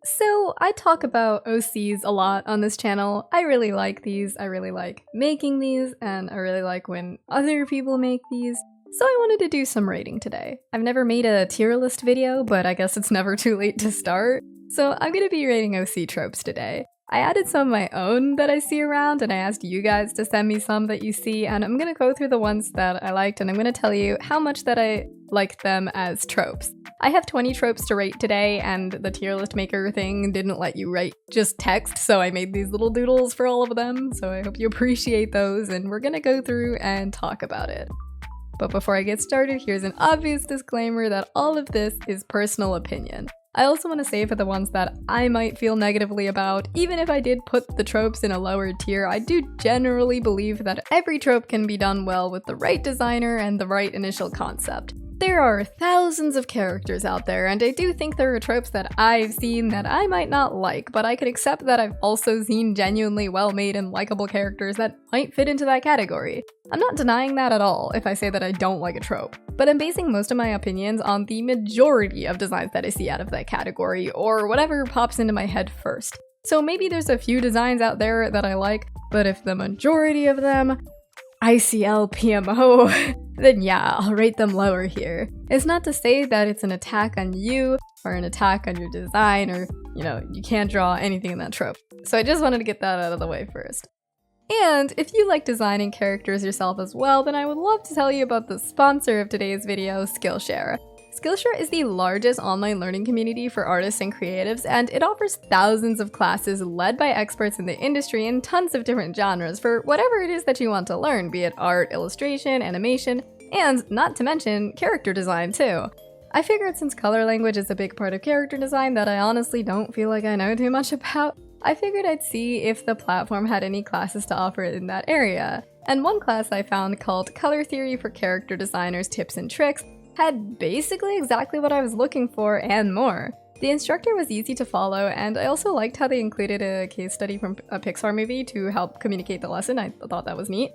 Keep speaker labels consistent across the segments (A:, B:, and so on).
A: So I talk about OCs a lot on this channel. I really like these, I really like making these, and I really like when other people make these. So I wanted to do some rating today. I've never made a tier list video, but I guess it's never too late to start. So I'm gonna be rating OC tropes today. I added some of my own that I see around, and I asked you guys to send me some that you see, and I'm gonna go through the ones that I liked, and I'm gonna tell you how much that I liked them as tropes. I have 20 tropes to rate today, and the tier list maker thing didn't let you write just text, so I made these little doodles for all of them, so I hope you appreciate those, and we're gonna go through and talk about it. But before I get started, here's an obvious disclaimer that all of this is personal opinion. I also want to say for the ones that I might feel negatively about, even if I did put the tropes in a lower tier, I do generally believe that every trope can be done well with the right designer and the right initial concept. There are thousands of characters out there, and I do think there are tropes that I've seen that I might not like, but I can accept that I've also seen genuinely well-made and likable characters that might fit into that category. I'm not denying that at all if I say that I don't like a trope, but I'm basing most of my opinions on the majority of designs that I see out of that category, or whatever pops into my head first. So maybe there's a few designs out there that I like, but if the majority of them ICL PMO, then yeah, I'll rate them lower here. It's not to say that it's an attack on you, or an attack on your design, or, you can't draw anything in that trope. So I just wanted to get that out of the way first. And if you like designing characters yourself as well, then I would love to tell you about the sponsor of today's video, Skillshare. Skillshare is the largest online learning community for artists and creatives, and it offers thousands of classes led by experts in the industry in tons of different genres for whatever it is that you want to learn, be it art, illustration, animation, and not to mention character design too. I figured since color language is a big part of character design that I honestly don't feel like I know too much about, I figured I'd see if the platform had any classes to offer in that area. And one class I found called Color Theory for Character Designers Tips and Tricks had basically exactly what I was looking for and more. The instructor was easy to follow, and I also liked how they included a case study from a Pixar movie to help communicate the lesson. I thought that was neat.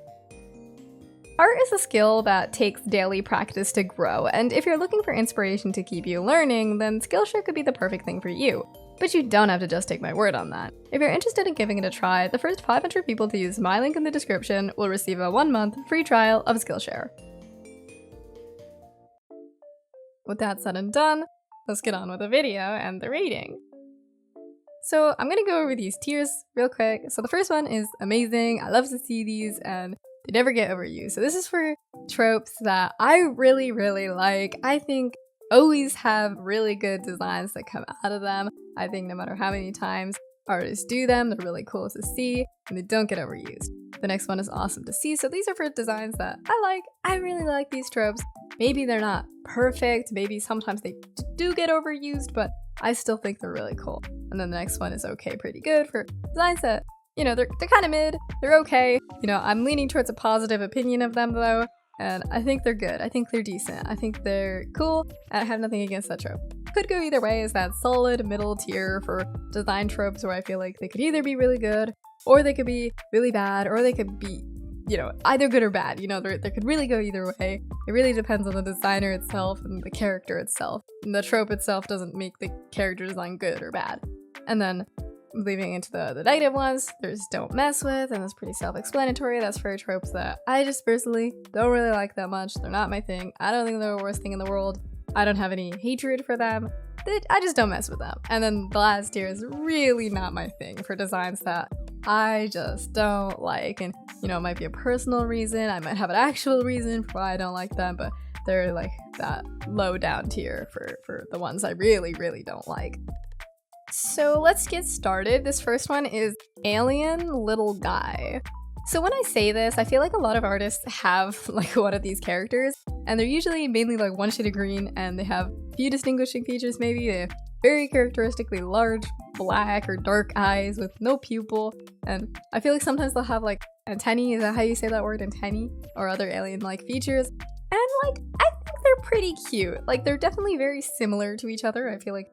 A: Art is a skill that takes daily practice to grow, and if you're looking for inspiration to keep you learning, then Skillshare could be the perfect thing for you. But you don't have to just take my word on that. If you're interested in giving it a try, the first 500 people to use my link in the description will receive a 1-month free trial of Skillshare. With that said and done, let's get on with the video and the rating. So I'm gonna go over these tiers real quick. So the first one is amazing. I love to see these and they never get overused. So this is for tropes that I really, really like. I think always have really good designs that come out of them. I think no matter how many times artists do them, they're really cool to see and they don't get overused. The next one is awesome to see. So these are for designs that I like. I really like these tropes. Maybe they're not perfect, maybe sometimes they do get overused, but I still think they're really cool. And then the next one is okay, pretty good for designs that, they're kind of mid, they're okay. I'm leaning towards a positive opinion of them though, and I think they're good. I think they're decent. I think they're cool, and I have nothing against that trope. Could go either way, is that solid middle tier for design tropes where I feel like they could either be really good, or they could be really bad, or they could be either good or bad. They could really go either way. It really depends on the designer itself and the character itself. And the trope itself doesn't make the character design good or bad. And then leaving into the negative ones, there's don't mess with, and that's pretty self-explanatory. That's for tropes that I just personally don't really like that much. They're not my thing. I don't think they're the worst thing in the world. I don't have any hatred for them. I just don't mess with them. And then the last tier is really not my thing for designs that I just don't like, and it might be a personal reason, I might have an actual reason for why I don't like them, but they're like that low down tier for the ones I really, really don't like. So let's get started. This first one is Alien Little Guy. So when I say this, I feel like a lot of artists have like one of these characters, and they're usually mainly like one shade of green, and they have a few distinguishing features maybe. They have very characteristically large black or dark eyes with no pupil, and I feel like sometimes they'll have like antennae, is that how you say that word, antennae, or other alien-like features, and like I think they're pretty cute. Like they're definitely very similar to each other. I feel like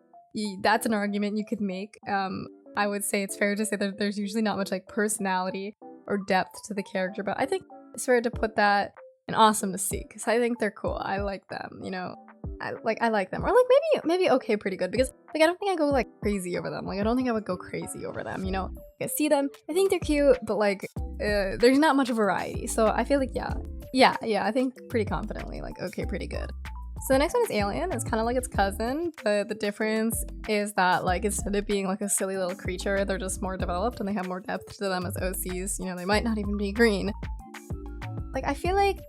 A: that's an argument you could make. I would say it's fair to say that there's usually not much like personality or depth to the character, but I think it's fair to put that in awesome to see because I think they're cool. I like them, I like them. Or like maybe okay, pretty good, because like I don't think I go like crazy over them. Like I don't think I would go crazy over them, you know? Like, I see them, I think they're cute, but like there's not much variety. So I feel like yeah, I think pretty confidently like okay, pretty good. So the next one is Alien. It's kind of like its cousin, but the difference is that like instead of being like a silly little creature, they're just more developed and they have more depth to them as OCs. You know, they might not even be green. Like I feel like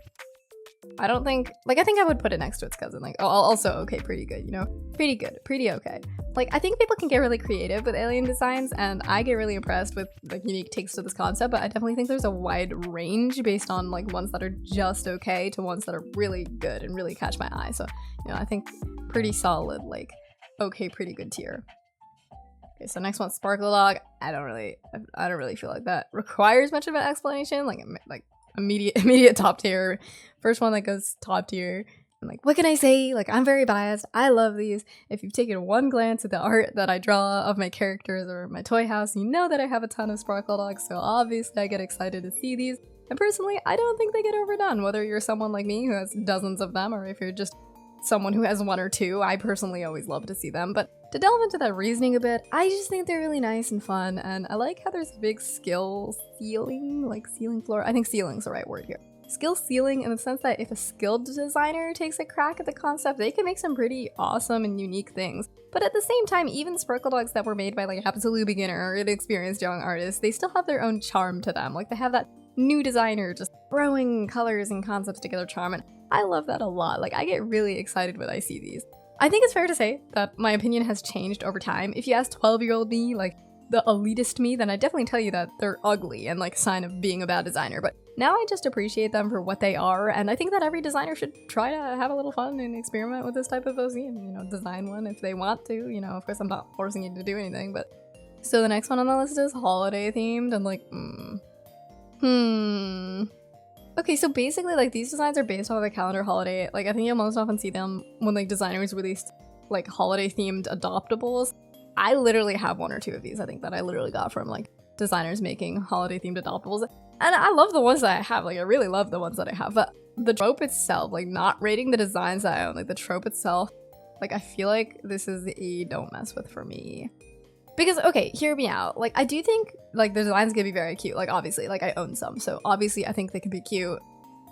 A: I think I would put it next to its cousin. Like also okay, pretty good, you know? Pretty good, pretty okay. Like I think people can get really creative with alien designs, and I get really impressed with like unique takes to this concept, but I definitely think there's a wide range based on like ones that are just okay to ones that are really good and really catch my eye. So, you know, I think pretty solid, like okay, pretty good tier. Okay, so next one, Sparkle Dog. I don't really feel like that requires much of an explanation. Like immediate top tier. First one that goes top tier. And like, what can I say? Like, I'm very biased. I love these. If you've taken one glance at the art that I draw of my characters or my toy house, you know that I have a ton of Sparkle Dogs, so obviously I get excited to see these. And personally, I don't think they get overdone, whether you're someone like me who has dozens of them, or if you're just someone who has one or two. I personally always love to see them, but to delve into that reasoning a bit, I just think they're really nice and fun, and I like how there's a big skill ceiling, like ceiling floor. I think ceiling's the right word here. Skill ceiling in the sense that if a skilled designer takes a crack at the concept, they can make some pretty awesome and unique things. But at the same time, even Sparkle Dogs that were made by like absolute beginner or inexperienced young artists, they still have their own charm to them. Like they have that new designer just throwing colors and concepts together charm, and I love that a lot. Like I get really excited when I see these. I think it's fair to say that my opinion has changed over time. If you ask 12-year-old me, like the elitist me, then I definitely tell you that they're ugly and like a sign of being a bad designer. But now I just appreciate them for what they are, and I think that every designer should try to have a little fun and experiment with this type of OC and, you know, design one if they want to. You know, of course I'm not forcing you to do anything, but... So the next one on the list is holiday themed, and like, Okay, so basically, like, these designs are based off of a calendar holiday. Like, I think you'll most often see them when, like, designers released, like, holiday-themed adoptables. I literally have one or two of these, I think, that I literally got from, like, designers making holiday-themed adoptables. And I love the ones that I have. Like, I really love the ones that I have. But the trope itself, like, not rating the designs that I own, like, the trope itself, like, I feel like this is a don't mess with for me. Because, okay, hear me out. Like, I do think, like, the designs can be very cute. Like, obviously, like, I own some. So, obviously, I think they can be cute.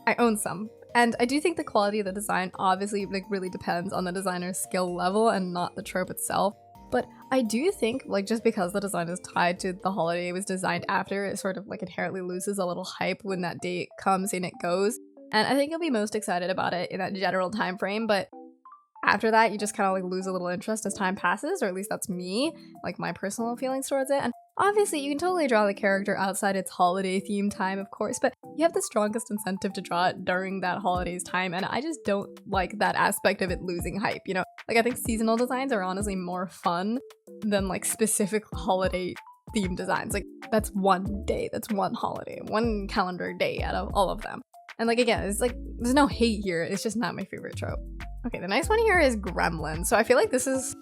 A: I own some. And I do think the quality of the design, obviously, like, really depends on the designer's skill level and not the trope itself. But I do think, like, just because the design is tied to the holiday it was designed after, it sort of, like, inherently loses a little hype when that date comes and it goes. And I think you'll be most excited about it in that general time frame, but after that, you just kind of like lose a little interest as time passes, or at least that's me, like my personal feelings towards it. And obviously, you can totally draw the character outside its holiday theme time, of course, but you have the strongest incentive to draw it during that holidays time, and I just don't like that aspect of it losing hype, you know? Like, I think seasonal designs are honestly more fun than like specific holiday theme designs. Like, that's one day, that's one holiday, one calendar day out of all of them. And like, again, it's like, there's no hate here, it's just not my favorite trope. Okay, the next one here is Gremlin. So I feel like this is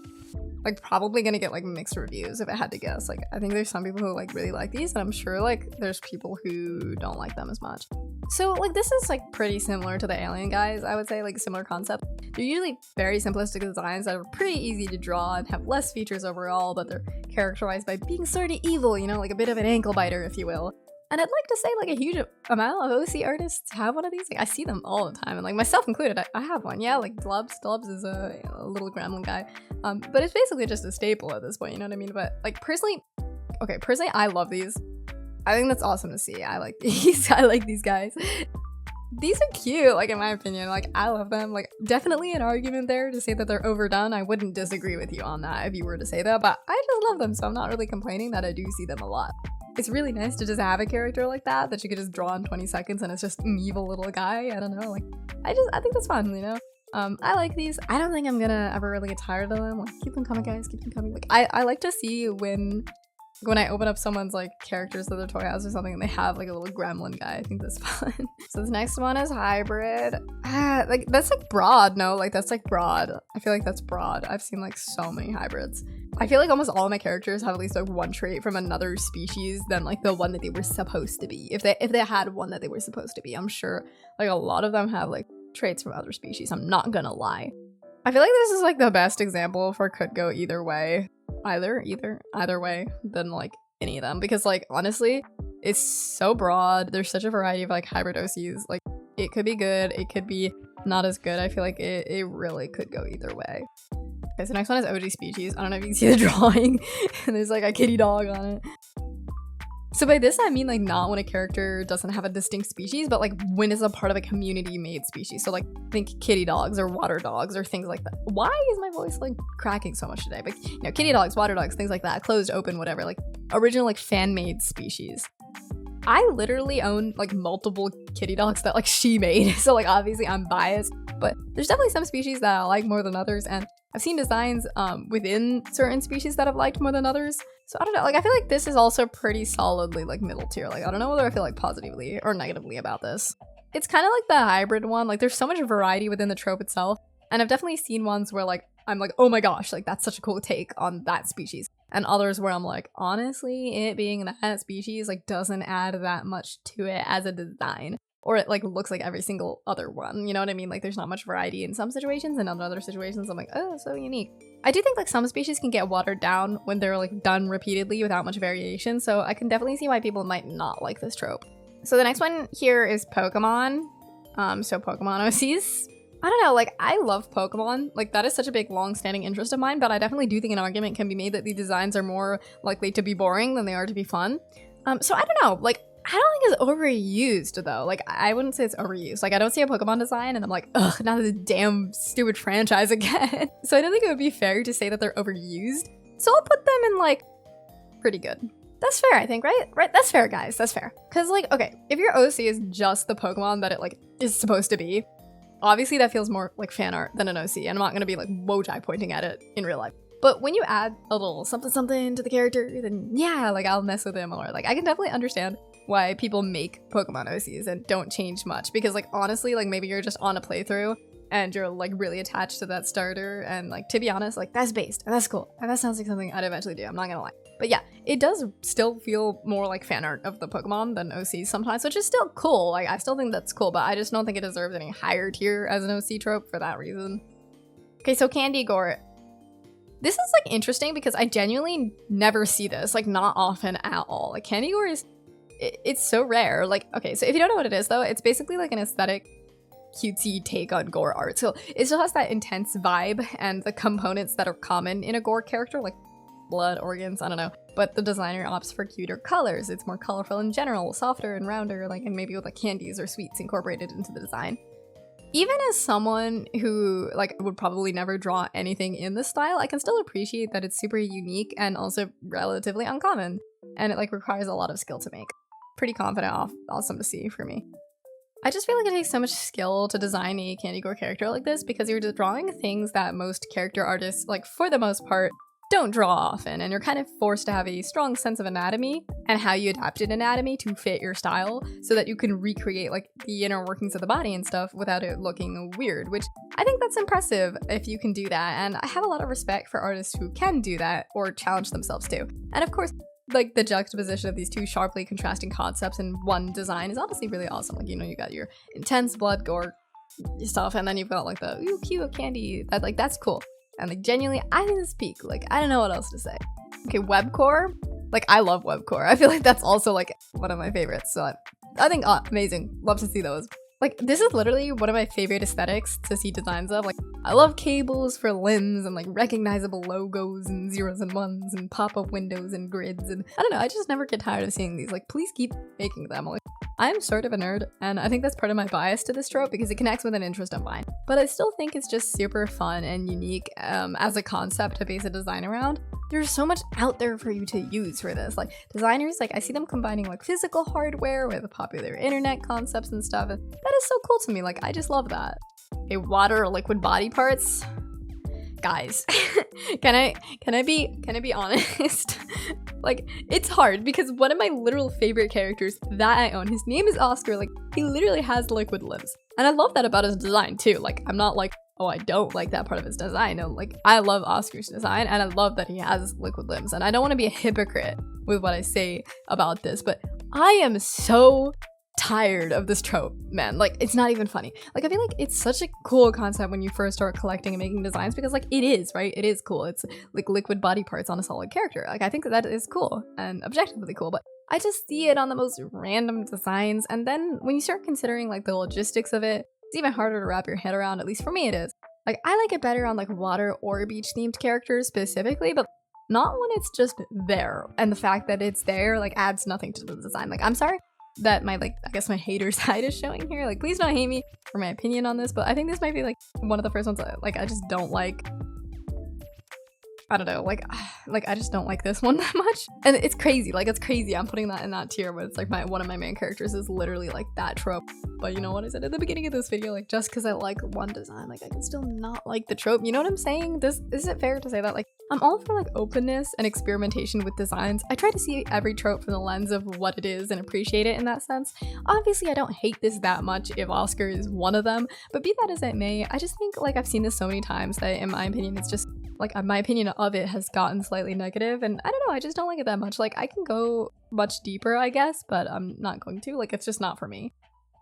A: like probably gonna get like mixed reviews if I had to guess. Like, I think there's some people who like really like these, and I'm sure like there's people who don't like them as much. So like this is like pretty similar to the Alien guys, I would say, like similar concept. They're usually very simplistic designs that are pretty easy to draw and have less features overall, but they're characterized by being sort of evil, you know, like a bit of an ankle biter, if you will. And I'd like to say, like, a huge amount of OC artists have one of these. Like, I see them all the time, and, like, myself included, I have one. Yeah, like, Dlubs is a little gremlin guy. But it's basically just a staple at this point, you know what I mean? But, like, personally, I love these. I think that's awesome to see. I like these. I like these guys. These are cute, like, in my opinion. Like, I love them. Like, definitely an argument there to say that they're overdone. I wouldn't disagree with you on that if you were to say that, but I just love them, so I'm not really complaining that I do see them a lot. It's really nice to just have a character like that you could just draw in 20 seconds and it's just an evil little guy. I don't know, like, I think that's fun, you know? I like these. I don't think I'm gonna ever really get tired of them. Like, keep them coming, guys, keep them coming. Like, I like to see when I open up someone's, like, characters of their toy house or something and they have, like, a little gremlin guy. I think that's fun. So this next one is hybrid. Like, that's, like, broad. No, like, that's, like, broad. I feel like that's broad. I've seen, like, so many hybrids. I feel like almost all of my characters have at least, like, one trait from another species than, like, the one that they were supposed to be. If they had one that they were supposed to be, I'm sure, like, a lot of them have, like, traits from other species. I'm not gonna lie. I feel like this is like the best example for could go either way. Either way than like any of them, because like honestly it's so broad. There's such a variety of like hybrid OCs. Like it could be good, it could be not as good. I feel like it really could go either way. Okay, so next one is OG species. I don't know if you can see the drawing and there's like a kitty dog on it. So by this I mean like not when a character doesn't have a distinct species, but like when it's a part of a community made species. So like think kitty dogs or water dogs or things like that. Why is my voice like cracking so much today? But you know, kitty dogs, water dogs, things like that, closed, open, whatever, like original like fan made species. I literally own like multiple kitty dogs that like she made. So like obviously I'm biased, but there's definitely some species that I like more than others, and I've seen designs within certain species that I've liked more than others. So I don't know, like I feel like this is also pretty solidly like middle tier. Like I don't know whether I feel like positively or negatively about this. It's kind of like the hybrid one. Like there's so much variety within the trope itself, and I've definitely seen ones where like I'm like, oh my gosh, like that's such a cool take on that species, and others where I'm like, honestly, it being that species like doesn't add that much to it as a design, or it like looks like every single other one, you know what I mean? Like there's not much variety in some situations, and in other situations I'm like, oh, so unique. I do think like some species can get watered down when they're like done repeatedly without much variation, so I can definitely see why people might not like this trope. So the next one here is Pokemon. So Pokemon OCs. I don't know, like I love Pokemon. Like that is such a big long-standing interest of mine, but I definitely do think an argument can be made that the designs are more likely to be boring than they are to be fun. So I don't know, like I don't think it's overused though. Like I wouldn't say it's overused. Like I don't see a Pokemon design and I'm like, ugh, not this damn stupid franchise again. So I don't think it would be fair to say that they're overused. So I'll put them in like pretty good. That's fair, I think, right? Right, that's fair, guys, that's fair. Cause like, okay, if your OC is just the Pokemon that it like is supposed to be, obviously that feels more like fan art than an OC, and I'm not gonna be like Wojai pointing at it in real life. But when you add a little something something to the character, then yeah, like I'll mess with him, or like I can definitely understand why people make Pokemon OCs and don't change much, because like honestly, like maybe you're just on a playthrough and you're like really attached to that starter, and like to be honest, like that's based and that's cool and that sounds like something I'd eventually do, I'm not gonna lie. But yeah, it does still feel more like fan art of the Pokemon than OCs sometimes, which is still cool. Like I still think that's cool, but I just don't think it deserves any higher tier as an OC trope for that reason. Okay, so Candy Gore. This is like interesting because I genuinely never see this, like not often at all. Like Candy Gore is, it's so rare. Like, okay, so if you don't know what it is though, it's basically like an aesthetic cutesy take on gore art. So it still has that intense vibe and the components that are common in a gore character, like blood, organs, I don't know. But the designer opts for cuter colors. It's more colorful in general, softer and rounder, like, and maybe with like candies or sweets incorporated into the design. Even as someone who like would probably never draw anything in this style, I can still appreciate that it's super unique and also relatively uncommon, and it like requires a lot of skill to make. Pretty confident, awesome to see for me. I just feel like it takes so much skill to design a Candy Gore character like this, because you're just drawing things that most character artists, like for the most part, don't draw often, and you're kind of forced to have a strong sense of anatomy and how you adapted anatomy to fit your style so that you can recreate like the inner workings of the body and stuff without it looking weird, which I think that's impressive if you can do that, and I have a lot of respect for artists who can do that or challenge themselves to. And of course, like the juxtaposition of these two sharply contrasting concepts in one design is obviously really awesome. Like, you know, you got your intense blood gore stuff, and then you've got like the ooh cute candy, that like that's cool. And like genuinely, I think it's peak. Like I don't know what else to say. Okay, webcore. Like I love webcore. I feel like that's also like one of my favorites. So I think amazing. Love to see those. Like this is literally one of my favorite aesthetics to see designs of. Like I love cables for limbs and like recognizable logos and zeros and ones and pop-up windows and grids, and I don't know, I just never get tired of seeing these. Like please keep making them. Like I'm sort of a nerd, and I think that's part of my bias to this trope because it connects with an interest of mine. But I still think it's just super fun and unique as a concept to base a design around. There's so much out there for you to use for this. Like designers, like I see them combining like physical hardware with popular internet concepts and stuff. And that is so cool to me. Like I just love that. Okay, water or liquid body parts. Guys, can I be honest? Like it's hard because one of my literal favorite characters that I own, his name is Oscar. Like he literally has liquid limbs, and I love that about his design too. Like I'm not like, oh, I don't like that part of his design. No, like I love Oscar's design, and I love that he has liquid limbs, and I don't want to be a hypocrite with what I say about this, but I am so tired of this trope, man. Like, it's not even funny. Like, I feel like it's such a cool concept when you first start collecting and making designs, because like it is, right? It is cool. It's like liquid body parts on a solid character. Like, I think that is cool and objectively cool, but I just see it on the most random designs. And then when you start considering like the logistics of it, it's even harder to wrap your head around. At least for me it is. Like, I like it better on like water or beach themed characters specifically, but not when it's just there. And the fact that it's there like adds nothing to the design. Like, I'm sorry that my like, I guess my hater side is showing here. Like, please don't hate me for my opinion on this, but I think this might be like one of the first ones that, like, I just don't like. I don't know, like I just don't like this one that much. And it's crazy, like it's crazy I'm putting that in that tier, but it's like one of my main characters is literally like that trope. But you know what I said at the beginning of this video, like just because I like one design, like I can still not like the trope. You know what I'm saying? Is it fair to say that? Like, I'm all for like openness and experimentation with designs. I try to see every trope from the lens of what it is and appreciate it in that sense. Obviously I don't hate this that much if Oscar is one of them, but be that as it may, I just think like I've seen this so many times that in my opinion it's just like my opinion of it has gotten slightly negative, and I don't know, I just don't like it that much. Like, I can go much deeper, I guess, but I'm not going to. Like, it's just not for me.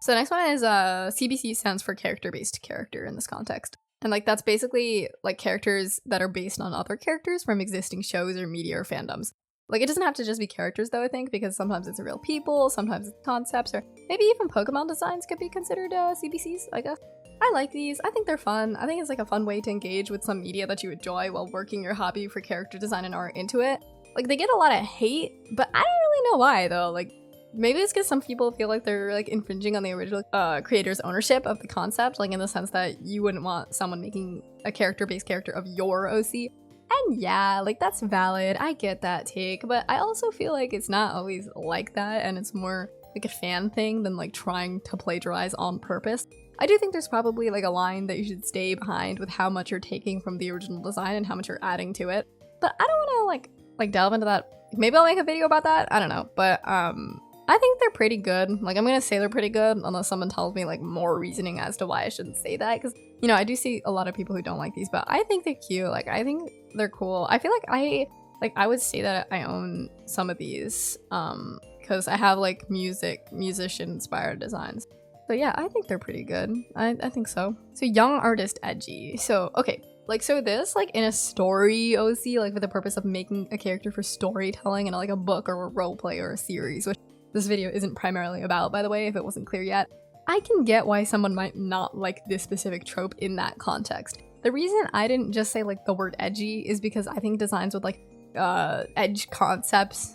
A: So the next one is CBC stands for character-based character in this context. And like that's basically like characters that are based on other characters from existing shows or media or fandoms. Like, it doesn't have to just be characters though, I think, because sometimes it's real people, sometimes it's concepts, or maybe even Pokemon designs could be considered CBCs, I guess. I like these. I think they're fun. I think it's like a fun way to engage with some media that you enjoy while working your hobby for character design and art into it. Like, they get a lot of hate, but I don't really know why though. Like, maybe it's because some people feel like they're like infringing on the original creator's ownership of the concept, like in the sense that you wouldn't want someone making a character-based character of your OC. And yeah, like that's valid. I get that take, but I also feel like it's not always like that, and it's more like a fan thing than like trying to plagiarize on purpose. I do think there's probably like a line that you should stay behind with how much you're taking from the original design and how much you're adding to it. But I don't want to like delve into that. Maybe I'll make a video about that. I don't know. But I think they're pretty good. Like, I'm gonna say they're pretty good unless someone tells me like more reasoning as to why I shouldn't say that. Because, you know, I do see a lot of people who don't like these, but I think they're cute. Like, I think they're cool. I feel like I would say that I own some of these because I have like musician inspired designs. So yeah, I think they're pretty good. I think so. So young artist edgy. So okay, like so this like in a story OC, like for the purpose of making a character for storytelling in like a book or a role play or a series, which this video isn't primarily about, by the way, if it wasn't clear yet. I can get why someone might not like this specific trope in that context. The reason I didn't just say like the word edgy is because I think designs with like edgy concepts,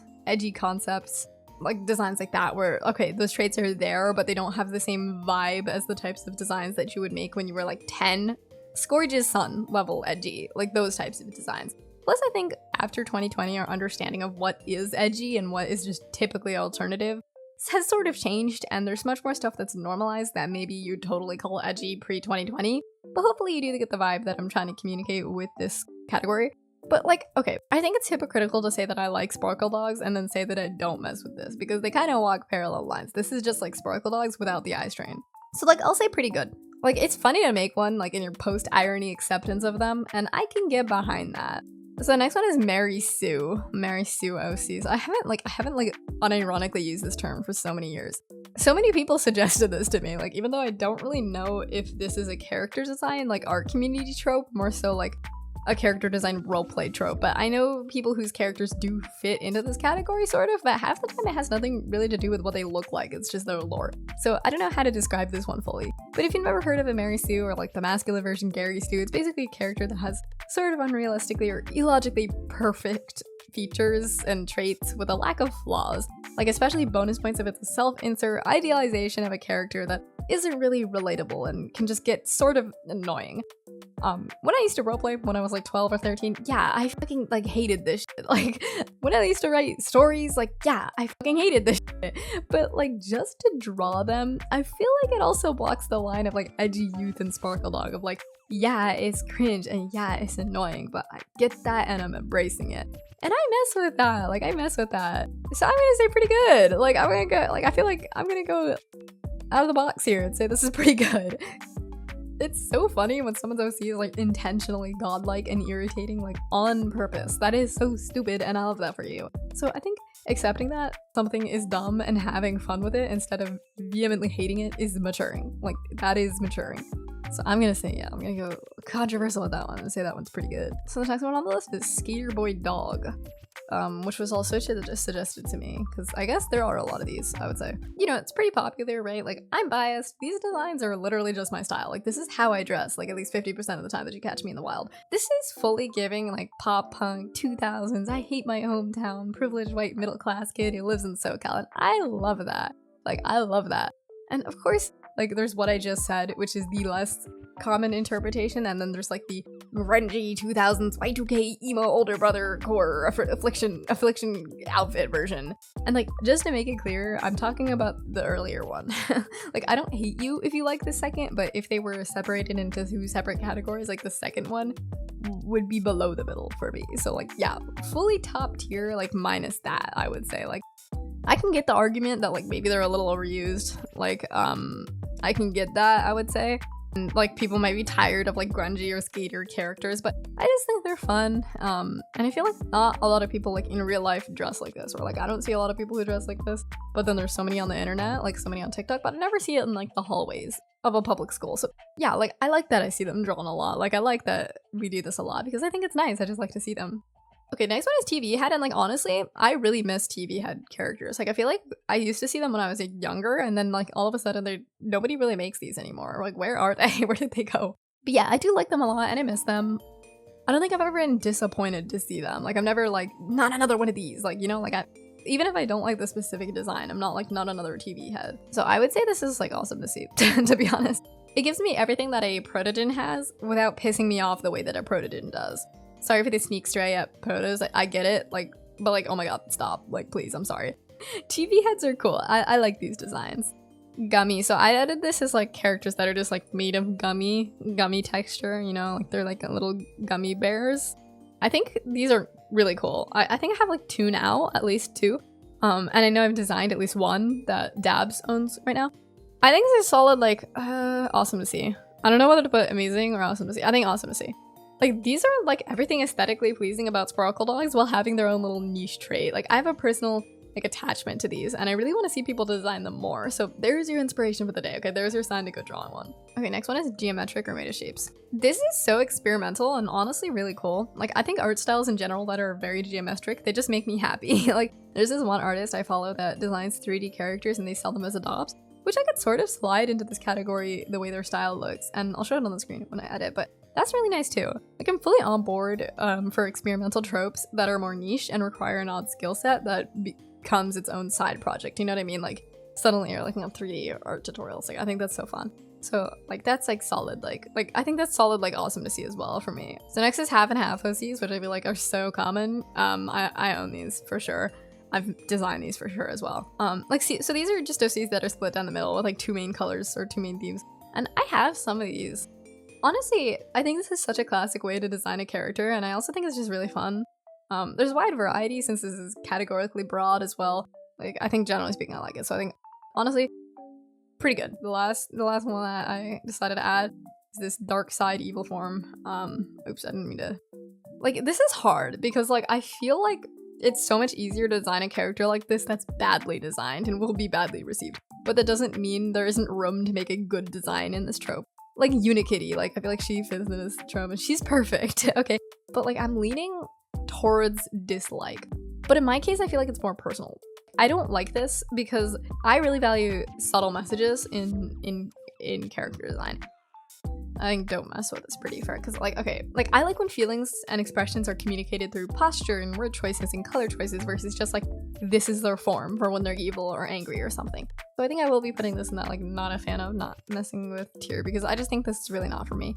A: like designs like that where, okay, those traits are there, but they don't have the same vibe as the types of designs that you would make when you were like 10. Scourge's Sun level edgy, like those types of designs. Plus, I think after 2020, our understanding of what is edgy and what is just typically alternative has sort of changed, and there's much more stuff that's normalized that maybe you'd totally call edgy pre-2020, but hopefully you do get the vibe that I'm trying to communicate with this category. But like, okay, I think it's hypocritical to say that I like Sparkle Dogs and then say that I don't mess with this, because they kind of walk parallel lines. This is just like Sparkle Dogs without the eye strain. So like, I'll say pretty good. Like, it's funny to make one like in your post-irony acceptance of them, and I can get behind that. So the next one is Mary Sue OCs. I haven't unironically used this term for so many years. So many people suggested this to me, like even though I don't really know if this is a character design, like art community trope, more so like a character design roleplay trope, but I know people whose characters do fit into this category sort of, but half the time it has nothing really to do with what they look like, it's just their lore. So I don't know how to describe this one fully, but if you've never heard of a Mary Sue or like the masculine version Gary Sue, it's basically a character that has sort of unrealistically or illogically perfect features and traits with a lack of flaws, like especially bonus points if it's a self-insert idealization of a character that isn't really relatable and can just get sort of annoying. When I used to roleplay when I was like 12 or 13, yeah, I fucking like hated this shit. Like when I used to write stories, like yeah, I fucking hated this shit. But like just to draw them, I feel like it also blocks the line of like edgy youth and Sparkle Dog of like, yeah, it's cringe and yeah, it's annoying, but I get that and I'm embracing it. And I mess with that, like I mess with that. So I'm gonna say pretty good. Like I'm gonna go, like I feel like I'm gonna go out of the box here and say this is pretty good. It's so funny when someone's OC is like intentionally godlike and irritating, like on purpose. That is so stupid and I love that for you. So I think accepting that something is dumb and having fun with it instead of vehemently hating it is maturing. Like, that is maturing. So I'm gonna say, yeah, I'm gonna go controversial with that one and say that one's pretty good. So the next one on the list is Skater Boy Dog, which was also just suggested to me, because I guess there are a lot of these, I would say. You know, it's pretty popular, right? Like, I'm biased. These designs are literally just my style. Like, this is how I dress, like, at least 50% of the time that you catch me in the wild. This is fully giving, like, pop punk, 2000s, I hate my hometown, privileged white middle class kid who lives in SoCal, and I love that. Like, I love that. And of course, like, there's what I just said, which is the less common interpretation, and then there's like the grungy 2000s Y2K emo older brother core affliction outfit version. And like, just to make it clear, I'm talking about the earlier one. Like, I don't hate you if you like the second, but if they were separated into 2 separate categories, like the second one would be below the middle for me. So like, yeah, fully top tier, like minus that, I would say. Like, I can get the argument that like maybe they're a little overused. Like, I can get that, I would say. And, like, people might be tired of like grungy or skater characters, but I just think they're fun. And I feel like not a lot of people like in real life dress like this, or like I don't see a lot of people who dress like this, but then there's so many on the internet, like so many on TikTok, but I never see it in like the hallways of a public school. So yeah, like I like that I see them drawn a lot. Like I like that we do this a lot because I think it's nice. I just like to see them. Okay, next one is TV head, and like honestly, I really miss TV head characters. Like I feel like I used to see them when I was like, younger, and then like all of a sudden nobody really makes these anymore. Like, where are they? Where did they go? But yeah, I do like them a lot and I miss them. I don't think I've ever been disappointed to see them. Like, I'm never like, not another one of these. Like, you know, like even if I don't like the specific design, I'm not like, not another TV head. So I would say this is like awesome to see, to be honest. It gives me everything that a Protogen has without pissing me off the way that a Protogen does. Sorry for the sneak stray at Protos, I get it, like, but like, oh my god, stop, like, please, I'm sorry. TV heads are cool, I like these designs. Gummy, so I added this as like characters that are just like made of gummy texture, you know, like they're like little gummy bears. I think these are really cool. I think I have like 2 now, at least 2. And I know I've designed at least 1 that Dabs owns right now. I think this is solid, like, awesome to see. I don't know whether to put amazing or awesome to see. I think awesome to see. Like, these are like everything aesthetically pleasing about Sparkle Dogs while having their own little niche trait. Like, I have a personal like attachment to these and I really want to see people design them more. So there's your inspiration for the day. Okay, there's your sign to go draw one. Okay, next one is geometric or made of shapes. This is so experimental and honestly really cool. Like, I think art styles in general that are very geometric, they just make me happy. Like, there's this one artist I follow that designs 3D characters and they sell them as adopts, which I could sort of slide into this category the way their style looks, and I'll show it on the screen when I edit, but that's really nice too. Like, I'm fully on board for experimental tropes that are more niche and require an odd skill set that becomes its own side project, you know what I mean? Like, suddenly you're looking up 3D art tutorials. Like, I think that's so fun. So like, that's like solid, like I think that's solid, like awesome to see as well for me. So next is half and half OCs, which I feel like are so common. I own these for sure. I've designed these for sure as well. Like, see, so these are just OCs that are split down the middle with like 2 main colors or 2 main themes. And I have some of these. Honestly, I think this is such a classic way to design a character, and I also think it's just really fun. There's a wide variety since this is categorically broad as well. Like, I think generally speaking I like it, so I think, honestly, pretty good. The last one that I decided to add is this dark side evil form. Oops, I didn't mean to. Like, this is hard because like, I feel like it's so much easier to design a character like this that's badly designed and will be badly received. But that doesn't mean there isn't room to make a good design in this trope. Like Unikitty, like I feel like she fits in this trope and she's perfect, okay? But like, I'm leaning towards dislike. But in my case, I feel like it's more personal. I don't like this because I really value subtle messages in character design. I think don't mess with is pretty fair because like, okay, like I like when feelings and expressions are communicated through posture and word choices and color choices versus just like, this is their form for when they're evil or angry or something. So I think I will be putting this in that like not a fan of not messing with tier because I just think this is really not for me.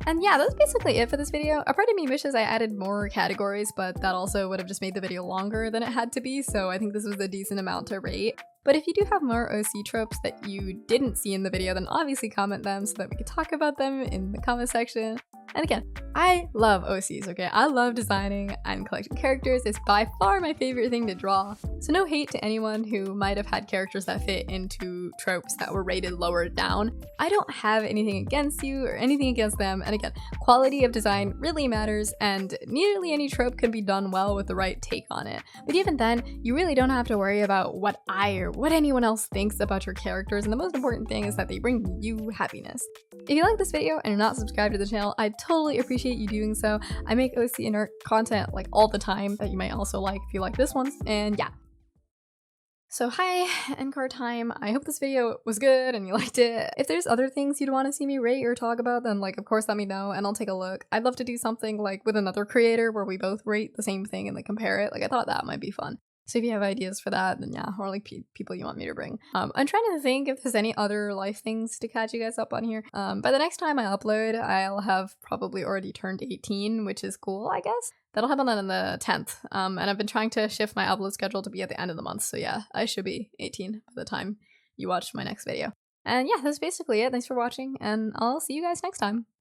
A: And yeah, that's basically it for this video. A part of me wishes I added more categories, but that also would have just made the video longer than it had to be, so I think this was a decent amount to rate. But if you do have more OC tropes that you didn't see in the video, then obviously comment them so that we could talk about them in the comment section. And again, I love OCs, okay? I love designing and collecting characters. It's by far my favorite thing to draw. So no hate to anyone who might have had characters that fit into tropes that were rated lower down. I don't have anything against you or anything against them. And again, quality of design really matters, and nearly any trope can be done well with the right take on it. But even then, you really don't have to worry about what I or what anyone else thinks about your characters, and the most important thing is that they bring you happiness. If you like this video and you're not subscribed to the channel, I totally appreciate you doing so. I make OC and art content like all the time that you might also like if you like this one, and yeah. So hi, Encore time. I hope this video was good and you liked it. If there's other things you'd want to see me rate or talk about, then like of course let me know and I'll take a look. I'd love to do something like with another creator where we both rate the same thing and like compare it. Like I thought that might be fun. So if you have ideas for that, then yeah, or like people you want me to bring. I'm trying to think if there's any other life things to catch you guys up on here. By the next time I upload, I'll have probably already turned 18, which is cool, I guess. That'll happen on the 10th. And I've been trying to shift my upload schedule to be at the end of the month. So yeah, I should be 18 by the time you watch my next video. And yeah, that's basically it. Thanks for watching, and I'll see you guys next time.